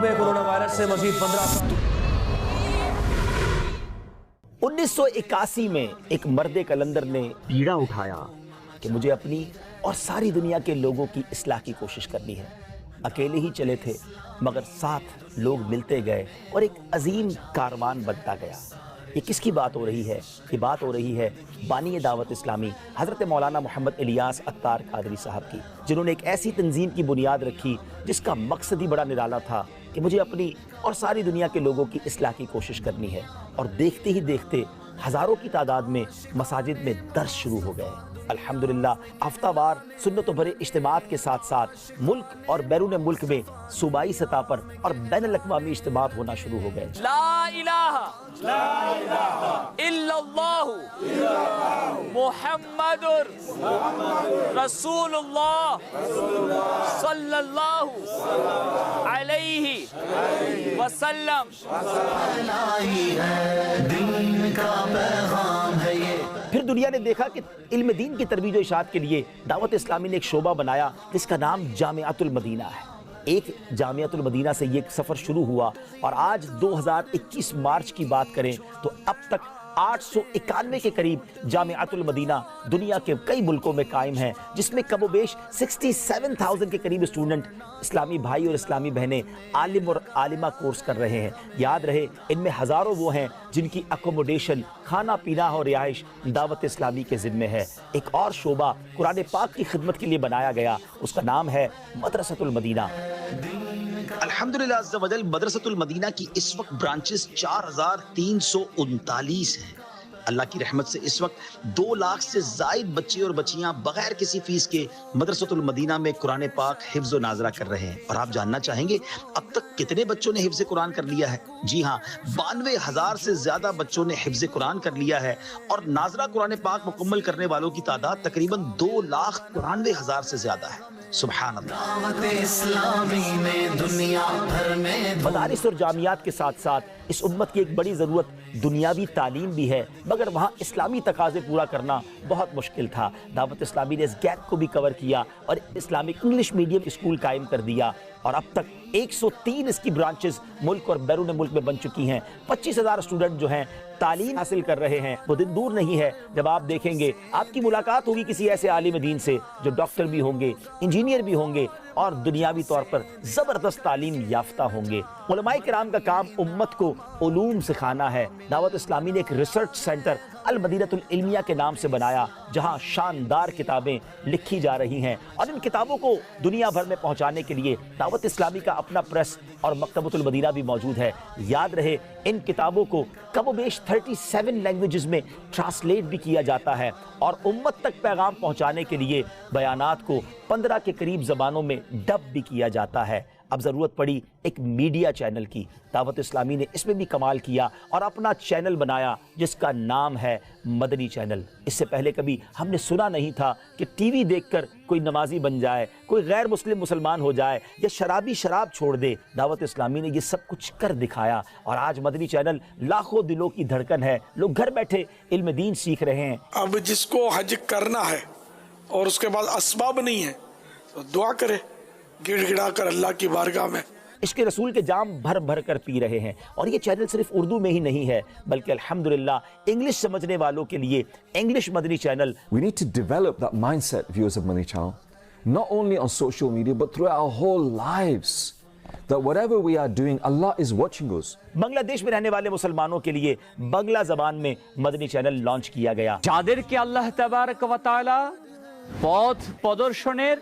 में corona virus से मजीद 15 1981 में एक मर्दे कलंदर ने बीड़ा उठाया कि मुझे अपनी और सारी दुनिया के लोगों की इस्लाह की कोशिश करनी है। अकेले ही चले थे मगर साथ लोग मिलते गए और एक अजीम कारवान बनता गया। ये किसकी बात हो रही है? ये बात हो रही है बानी दावत इस्लामी हज़रत मौलाना मोहम्मद इलियास अत्तार कादरी साहब की, जिन्होंने एक ऐसी तंजीम की बुनियाद रखी जिसका मकसद ही बड़ा निराला था कि मुझे अपनी और सारी दुनिया के लोगों की इस्लाह की कोशिश करनी है। और देखते ही देखते हज़ारों की तादाद में मसाजिद में दर्स शुरू हो गए। अल्हम्दुलिल्लाह हफ्तावार सुन्नतों भरे इज्तिमात के साथ साथ मुल्क और बैरून मुल्क में सूबाई सतह पर और बैनुल अक़वामी इज्तिमात होना शुरू हो गए। ला इलाहा इल्लल्लाह मुहम्मदुर रसूलुल्लाह सल्लल्लाहु अलैहि वसल्लम। फिर दुनिया ने देखा कि इल्म दीन की तरबीज और इशाअत के लिए दावत इस्लामी ने एक शोबा बनाया जिसका नाम जामिअतुल मदीना है। एक जामिअतुल मदीना से ये सफ़र शुरू हुआ और आज 2021 मार्च की बात करें तो अब तक 891 के करीब जामिअतुल मदीना दुनिया के कई मुल्कों में कायम हैं, जिसमें कमोबेश 67,000 के करीब स्टूडेंट इस्लामी भाई और इस्लामी बहनें आलिम और आलिमा कोर्स कर रहे हैं। याद रहे इनमें हज़ारों वो हैं जिनकी अकोमोडेशन, खाना पीना और रिहाइश दावत इस्लामी के ज़िम्मे है। एक और शोबा कुरान पाक की खिदमत के लिए बनाया गया, उसका नाम है मदरसतुल मदीना। अल्हम्दुलिल्लाह अज़्ज़ा वजल मदरसतुल मदीना की इस वक्त ब्रांचेस 4,339 हैं। अल्लाह की रहमत से इस वक्त 2 लाख से ज़ायद बच्चे और बच्चियां बगैर किसी फीस के मदरसतुल मदीना में कुरान पाक हिफ्ज़ व नाज़रा कर रहे हैं। और आप जानना चाहेंगे अब तक कितने बच्चों ने हिफ्ज़ कुरान कर लिया है? जी हाँ, 92,000 से ज़्यादा बच्चों ने हिफ्ज़ कुरान कर लिया है और नाज़रा कुरान पाक मुकम्मल करने वालों की तादाद तकरीबन 2,93,000 से ज़्यादा है। सुभान अल्लाह। मदारिस और जामियात के साथ साथ इस उम्मत की एक बड़ी ज़रूरत दुनियावी तालीम भी है, मगर वहाँ इस्लामी तकाज़े पूरा करना बहुत मुश्किल था। दावत इस्लामी ने इस गैप को भी कवर किया और इस्लामिक इंग्लिश मीडियम स्कूल कायम कर दिया और अब तक 103 इसकी ब्रांचेस मुल्क और बैरून मुल्क में बन चुकी हैं। 25,000 स्टूडेंट जो हैं तालीम हासिल कर रहे हैं। वो दिन दूर नहीं है जब आप देखेंगे, आपकी मुलाकात होगी किसी ऐसे आलिम दीन से जो डॉक्टर भी होंगे, इंजीनियर भी होंगे और दुनियावी तौर पर ज़बरदस्त तालीम याफ्ता होंगे। उलमाए किराम का काम उम्मत को उलूम सिखाना है। दावत इस्लामी ने एक रिसर्च सेंटर अल मदीनतुल इल्मिया के नाम से बनाया, जहां शानदार किताबें लिखी जा रही हैं और इन किताबों को दुनिया भर में पहुंचाने के लिए दावत इस्लामी का अपना प्रेस और मकतबतुल मदीना भी मौजूद है। याद रहे इन किताबों को कमोबेश 37 लैंग्वेजेस में ट्रांसलेट भी किया जाता है और उम्मत तक पैगाम पहुंचाने के लिए बयानात को 15 के करीब ज़बानों में डब भी किया जाता है। अब ज़रूरत पड़ी एक मीडिया चैनल की। दावत इस्लामी ने इसमें भी कमाल किया और अपना चैनल बनाया जिसका नाम है मदनी चैनल। इससे पहले कभी हमने सुना नहीं था कि टीवी देखकर कोई नमाजी बन जाए, कोई गैर मुस्लिम मुसलमान हो जाए या शराबी शराब छोड़ दे। दावत इस्लामी ने ये सब कुछ कर दिखाया और आज मदनी चैनल लाखों दिलों की धड़कन है। लोग घर बैठे इल्म दीन सीख रहे हैं। अब जिसको हज करना है और उसके बाद असबाब नहीं है तो दुआ करे गिड़गिड़ा कर अल्लाह की बारगाह में। इसके रसूल के जाम भर भर कर पी रहे हैं और ये चैनल सिर्फ उर्दू में ही नहीं है बल्कि अल्हम्दुलिल्लाह इंग्लिश समझने वालों के लिए English Madani channel. We need to develop that mindset, viewers of Madani Channel, not only on social media but throughout our whole lives, that whatever we are doing, Allah is watching us. Bangladesh में रहने वाले मुसलमानों के लिए बांग्ला जबान में Madani channel launch किया गया। যাদেরকে আল্লাহ তাবারক ওয়া তাআলা পথ প্রদর্শনের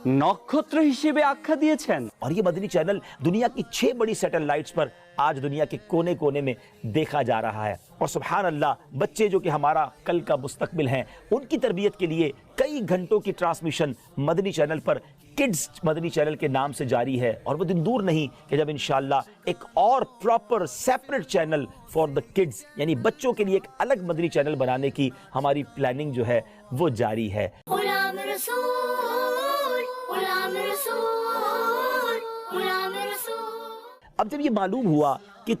नक्षत्र हिसेबे आख्या दिएछेन। और ये मदनी चैनल दुनिया की 6 बड़ी सैटेलाइट्स पर आज दुनिया के कोने कोने में देखा जा रहा है। और सुभान अल्लाह, बच्चे जो कि हमारा कल का मुस्तकबिल हैं, उनकी तरबियत के लिए कई घंटों की ट्रांसमिशन मदनी चैनल पर किड्स मदनी चैनल के नाम से जारी है। और वो दिन दूर नहीं कि जब इंशाअल्लाह एक और proper separate channel for the kids यानी बच्चों के लिए एक अलग मदनी चैनल बनाने की हमारी प्लानिंग जो है वो जारी है। अब जब ये मालूम हुआ کہ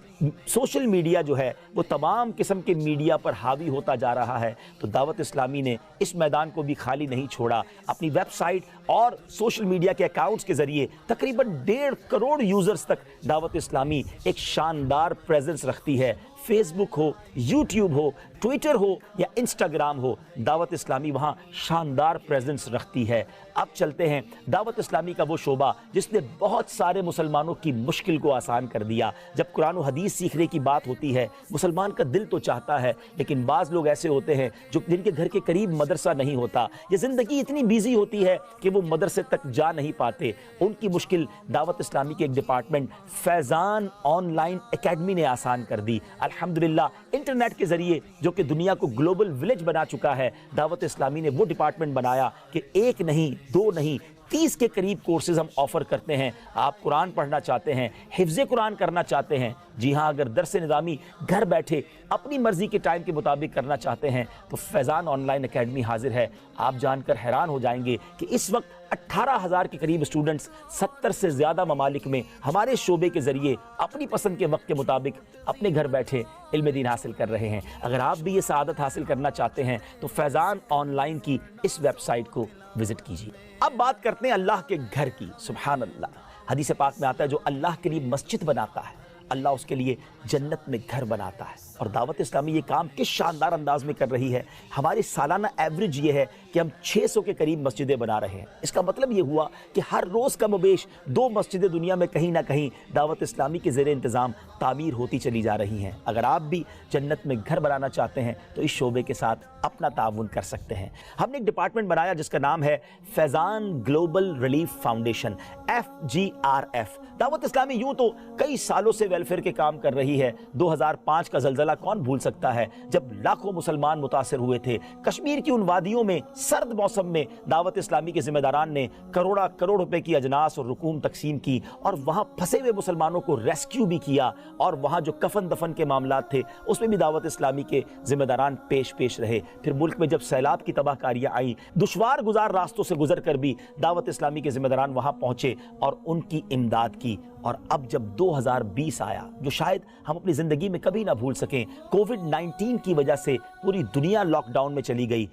سوشل میڈیا جو ہے وہ تمام قسم کے میڈیا پر حاوی ہوتا جا رہا ہے، تو دعوت اسلامی نے اس میدان کو بھی خالی نہیں چھوڑا. اپنی ویب سائٹ اور سوشل میڈیا کے اکاؤنٹس کے ذریعے تقریباً 1.5 کروڑ یوزرز تک دعوت اسلامی ایک شاندار پریزنس رکھتی ہے. فیس بک ہو، یوٹیوب ہو، ٹویٹر ہو یا انسٹاگرام ہو، دعوت اسلامی وہاں شاندار پریزنس رکھتی ہے. اب چلتے ہیں دعوت اسلامی کا وہ شعبہ جس نے بہت سارے مسلمانوں کی مشکل کو آسان کر دیا. جب قرآن و حدیث سیکھنے کی بات ہوتی ہے، مسلمان کا دل تو چاہتا ہے، لیکن بعض لوگ ایسے ہوتے ہیں جن کے گھر کے قریب مدرسہ نہیں ہوتا، یہ زندگی اتنی بیزی ہوتی ہے کہ وہ مدرسے تک جا نہیں پاتے. ان کی مشکل دعوت اسلامی کے ایک department Faizan on line academy نے آسان کر دی. الحمدللہ انٹرنیٹ کے ذریعے جو کہ دنیا کو گلوبل ولیج بنا چکا ہے، دعوت اسلامی نے وہ ڈپارٹمنٹ بنایا کہ 1 نہیں 2 نہیں 30 کے قریب کورسز ہم آفر کرتے ہیں. آپ قرآن پڑھنا چاہتے ہیں، حفظ قرآن کرنا چاہتے ہیں، جی ہاں، اگر درس نظامی گھر بیٹھے اپنی مرضی کے ٹائم کے مطابق کرنا چاہتے ہیں تو فیضان آن لائن اکیڈمی حاضر ہے. آپ جان کر حیران ہو جائیں گے کہ اس وقت 18,000 کے قریب اسٹوڈنٹس 70 سے زیادہ ممالک میں ہمارے شعبے کے ذریعے اپنی پسند کے وقت کے مطابق اپنے گھر بیٹھے علم دین حاصل کر رہے ہیں. اگر آپ بھی یہ سعادت حاصل کرنا چاہتے ہیں تو فیضان آن لائن کی اس ویب سائٹ کو وزٹ کیجیے. اب بات کرتے ہیں اللہ کے گھر کی. سبحان اللہ، حدیث پاک میں آتا ہے جو اللہ کے لیے مسجد بناتا ہے اللہ اس کے لیے جنت میں گھر بناتا ہے. اور دعوت اسلامی یہ کام کس شاندار انداز میں کر رہی ہے. ہماری سالانہ ایوریج یہ ہے کہ ہم 600 کے قریب مسجدیں بنا رہے ہیں. اس کا مطلب یہ ہوا کہ ہر روز کم و بیش 2 مسجدیں دنیا میں کہیں نہ کہیں دعوت اسلامی کے زیر انتظام تعمیر ہوتی چلی جا رہی ہیں. اگر آپ بھی جنت میں گھر بنانا چاہتے ہیں تو اس شعبے کے ساتھ اپنا تعاون کر سکتے ہیں. ہم نے ایک ڈپارٹمنٹ بنایا جس کا نام ہے فیضان گلوبل ریلیف فاؤنڈیشن، FGRF. دعوت اسلامی یوں تو کئی سالوں سے ویلفیئر کے کام کر رہی ہے. 2005 کا زلزلہ کون بھول سکتا ہے جب لاکھوں مسلمان متاثر ہوئے تھے. کشمیر کی ان وادیوں میں سرد موسم میں دعوت اسلامی کے ذمہ داران نے کروڑ روپے کی اجناس اور رقوم تقسیم کی اور وہاں پھنسے ہوئے مسلمانوں کو ریسکیو بھی کیا. اور وہاں جو کفن دفن کے معاملات تھے اس میں بھی دعوت اسلامی کے ذمہ داران پیش رہے. پھر ملک میں جب سیلاب کی تباہ کاریاں آئیں، دشوار گزار راستوں سے گزر کر بھی دعوت اسلامی کے ذمہ داران وہاں پہنچے اور ان کی امداد کی. اور اب جب 2020 آیا جو شاید ہم اپنی زندگی میں کبھی نہ بھول سکیں، کووڈ-19 کی وجہ سے پوری دنیا لاک ڈاؤن میں چلی گئی.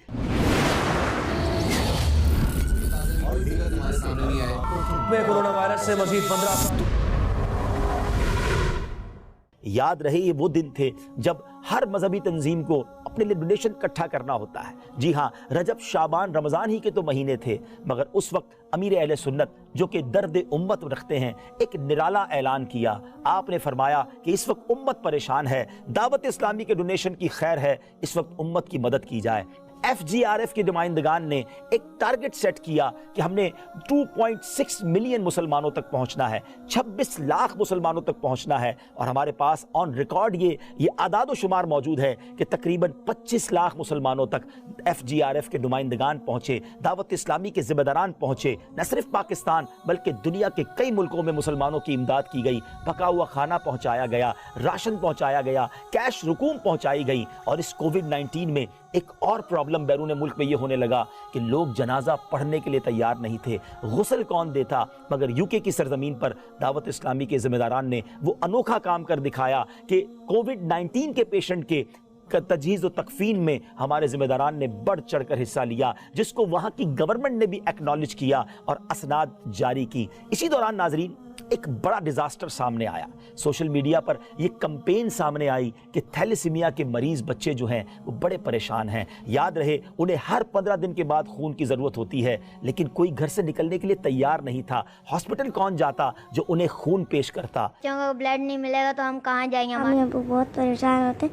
کورونا وائرس سے مزید 15 یاد رہے یہ وہ دن تھے جب ہر مذہبی تنظیم کو اپنے لیے ڈونیشن اکٹھا کرنا ہوتا ہے. جی ہاں، رجب شعبان رمضان ہی کے تو مہینے تھے، مگر اس وقت امیر اہل سنت جو کہ درد امت رکھتے ہیں ایک نرالا اعلان کیا. آپ نے فرمایا کہ اس وقت امت پریشان ہے، دعوت اسلامی کے ڈونیشن کی خیر ہے، اس وقت امت کی مدد کی جائے. FGRF کے نمائندگان نے ایک ٹارگٹ سیٹ کیا کہ ہم نے 2.6 ملین مسلمانوں تک پہنچنا ہے، 26 لاکھ مسلمانوں تک پہنچنا ہے. اور ہمارے پاس آن ریکارڈ یہ اعداد و شمار موجود ہے کہ تقریباً 25 لاکھ مسلمانوں تک FGRF کے نمائندگان پہنچے، دعوت اسلامی کے ذمہ داران پہنچے. نہ صرف پاکستان بلکہ دنیا کے کئی ملکوں میں مسلمانوں کی امداد کی گئی، پکا ہوا کھانا پہنچایا گیا، راشن پہنچایا گیا، کیش رقوم پہنچائی گئی. اور اس کووڈ-19 میں ایک اور پرابلم بیرون ملک میں یہ ہونے لگا کہ لوگ جنازہ پڑھنے کے لیے تیار نہیں تھے. غسل کون دیتا؟ مگر UK کی سرزمین پر دعوت اسلامی کے ذمہ داران نے وہ انوکھا کام کر دکھایا کہ کووڈ-19 کے پیشنٹ کے تجہیز و تکفین میں ہمارے ذمہ داران نے بڑھ چڑھ کر حصہ لیا، جس کو وہاں کی گورنمنٹ نے بھی ایکنالج کیا اور اسناد جاری کی. اسی دوران ناظرین ایک بڑا ڈیزاسٹر سامنے آیا. سوشل میڈیا پر یہ کمپین سامنے آئی کہ تھیلیسیمیا کے مریض بچے جو ہیں وہ بڑے پریشان ہیں. یاد رہے انہیں ہر 15 دن کے بعد خون کی ضرورت ہوتی ہے، لیکن کوئی گھر سے نکلنے کے لیے تیار نہیں تھا. ہاسپٹل کون جاتا جو انہیں خون پیش کرتا؟ کیونکہ بلڈ نہیں ملے گا تو ہم کہاں جائیں گے؟ ہمارے ابو بہت پریشان ہوتے،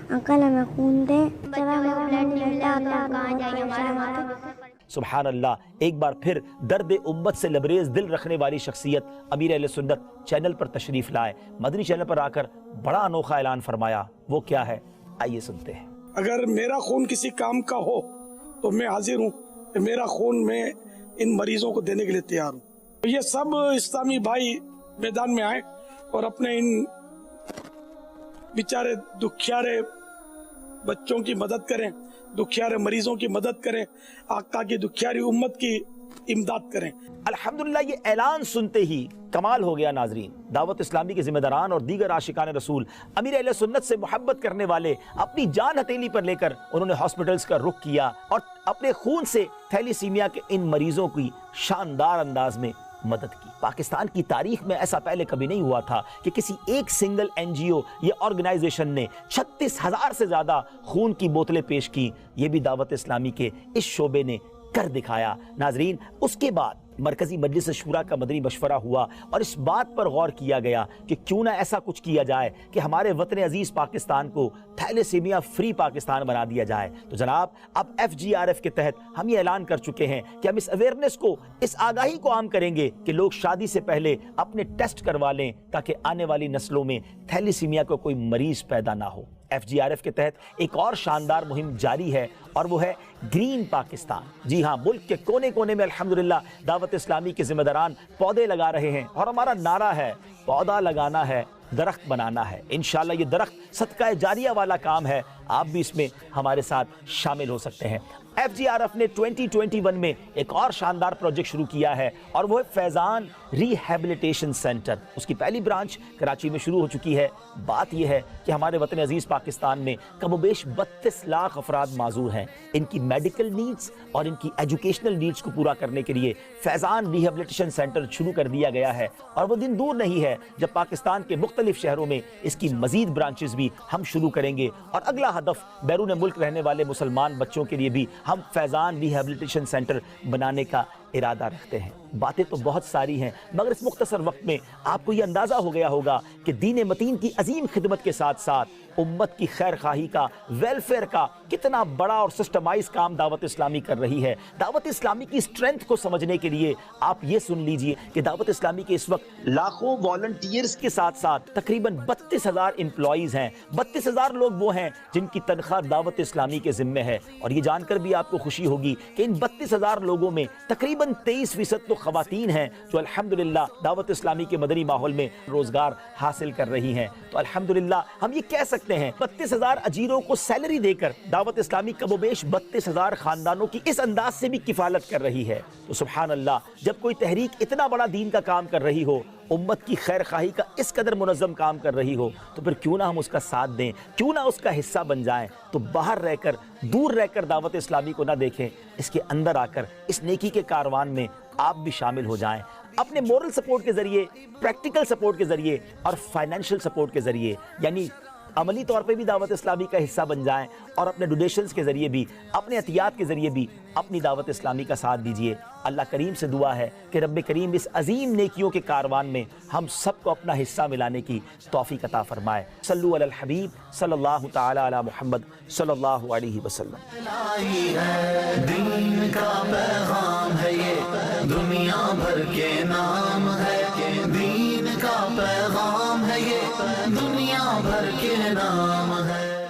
انکل ہمیں خون دے. بچوں کو بلڈ نہیں ملے گا تو ہم کہاں جائیں گے؟ ہمارے ماں. سبحان اللہ. ایک بار پھر درد امت سے لبریز دل رکھنے والی شخصیت امیر اہل سنت چینل پر تشریف لائے. مدنی چینل پر آ کر بڑا انوکھا اعلان فرمایا. وہ کیا ہے؟ آئیے سنتے ہیں. اگر میرا خون کسی کام کا ہو تو میں حاضر ہوں کہ میرا خون میں ان مریضوں کو دینے کے لیے تیار ہوں. یہ سب اسلامی بھائی میدان میں آئے اور اپنے ان بیچارے دکھیارے بچوں کی مدد کریں، دکھیارے مریضوں کی مدد کریں، آقا کی دکھیاری امت کی इमदाद करें। अल्हम्दुलिल्लाह ये ऐलान सुनते ही कमाल हो गया नाजरीन। दावत इस्लामी के जिम्मेदारान और दीगर आशिकान रसूल, अमीर अहले सुन्नत से मोहब्बत करने वाले अपनी जान हथेली पर लेकर उन्होंने हॉस्पिटल्स का रुख किया और अपने खून से थैलीसीमिया के इन मरीजों की शानदार अंदाज में मदद की। पाकिस्तान की तारीख में ऐसा पहले कभी नहीं हुआ था कि किसी एक सिंगल NGO या ऑर्गेनाइजेशन ने 36,000 से ज्यादा खून की बोतलें पेश की। ये भी दावत इस्लामी के इस शोबे ने कर दिखाया। नाजरीन, उसके बाद मरकजी मजलिस शूरा का मदनी मशवरा हुआ और इस बात पर गौर किया गया कि क्यों ना ऐसा कुछ किया जाए कि हमारे वतन अजीज पाकिस्तान को थैलेसीमिया फ्री पाकिस्तान बना दिया जाए। तो जनाब, अब FGRF के तहत हम ये ऐलान कर चुके हैं कि हम इस अवेयरनेस को, इस आगाही को आम करेंगे कि लोग शादी से पहले अपने टेस्ट करवा लें ताकि आने वाली नस्लों में थैलेसीमिया का कोई मरीज पैदा ना हो। FGRF के तहत एक और शानदार मुहिम जारी है और वो है ग्रीन पाकिस्तान। जी हाँ, मुल्क के कोने कोने में अल्हम्दुलिल्लाह दावत इस्लामी के जिम्मेदारान पौधे लगा रहे हैं और हमारा नारा है, पौधा लगाना है, दरख्त बनाना है। इंशाल्लाह ये दरख्त सदका जारिया वाला काम है, आप भी इसमें हमारे साथ शामिल हो सकते हैं। FGRF ने 2021 में एक और शानदार प्रोजेक्ट शुरू किया है और वो है फैजान रिहैबिलिटेशन सेंटर। उसकी पहली ब्रांच कराची में शुरू हो चुकी है। बात यह है कि हमारे वतन अजीज पाकिस्तान में कमोबेश 32 लाख अफराद माजूर हैं। इनकी मेडिकल नीड्स और इनकी एजुकेशनल नीड्स को पूरा करने के लिए फैजान रिहैबिलिटेशन सेंटर शुरू कर दिया गया है और वो दिन दूर नहीं है जब पाकिस्तान के मुख्तलिफ शहरों में इसकी मजीद ब्रांचेस भी हम शुरू करेंगे और अगला हदफ बैरून मुल्क रहने वाले मुसलमान बच्चों के लिए भी हम फैजान रिहैबिलिटेशन सेंटर बनाने का इरादा रखते हैं। बातें तो बहुत सारी हैं, मगर इस मुख्तसर वक्त में आपको ये अंदाज़ा हो गया होगा कि दीन मतीन की अजीम खिदमत के साथ साथ उम्मत की खैर खाही का, वेलफेयर का कितना बड़ा और सिस्टमाइज काम दावत इस्लामी कर रही है। दावत इस्लामी की स्ट्रेंथ को समझने के लिए आप ये सुन लीजिए कि दावत इस्लामी के इस वक्त लाखों वॉलंटियर्स के साथ साथ तकरीबन 32,000 एम्प्लॉइज हैं। 32,000 लोग वो हैं जिनकी तनख्वाह दावत इस्लामी के जिम्मे है। और ये जानकर भी आपको खुशी होगी कि इन 32,000 लोगों में तकरीबन 23% तो खवातीन हैं जो अल्हम्दुलिल्लाह दावत इस्लामी के मदनी माहौल में रोजगार हासिल कर रही हैं। तो अल्हम्दुलिल्लाह हम ये कह सकते हैं 32,000 अजीरों को सैलरी देकर दावत इस्लामी कमोबेश 32,000 खानदानों की इस अंदाज से भी किफालत कर रही है। तो सुभान अल्लाह, जब कोई तहरीक इतना बड़ा दीन का काम कर रही हो, उम्मत की खैर खाही का इस कदर मुनज़्ज़म काम कर रही हो, तो फिर क्यों ना हम उसका साथ दें, क्यों ना उसका हिस्सा बन जाएं। तो बाहर रहकर, दूर रहकर दावत इस्लामी को ना देखें, इसके अंदर आकर इस नेकी के कारवान में आप भी शामिल हो जाएं। अपने मोरल सपोर्ट के जरिए, प्रैक्टिकल सपोर्ट के जरिए और फाइनेंशियल सपोर्ट के जरिए, यानी अमली तौर पे भी दावत इस्लामी का हिस्सा बन जाएं और अपने डोनेशंस के जरिए भी, अपने अतियात के जरिए भी अपनी दावत इस्लामी का साथ दीजिए। अल्लाह करीम से दुआ है कि रब्बे करीम इस अजीम नेकियों के कारवान में हम सबको अपना हिस्सा मिलाने की तौफीक अता फरमाए। सल्लु अलल हबीब सल्लल्लाहु तआला अला मुहम्मद सल्लल्लाहु अलैहि वसल्लम। दीन का पैगाम है ये, दुनिया भर के नाम है। दीन का पैगाम है ये, दुनिया भर के नाम है।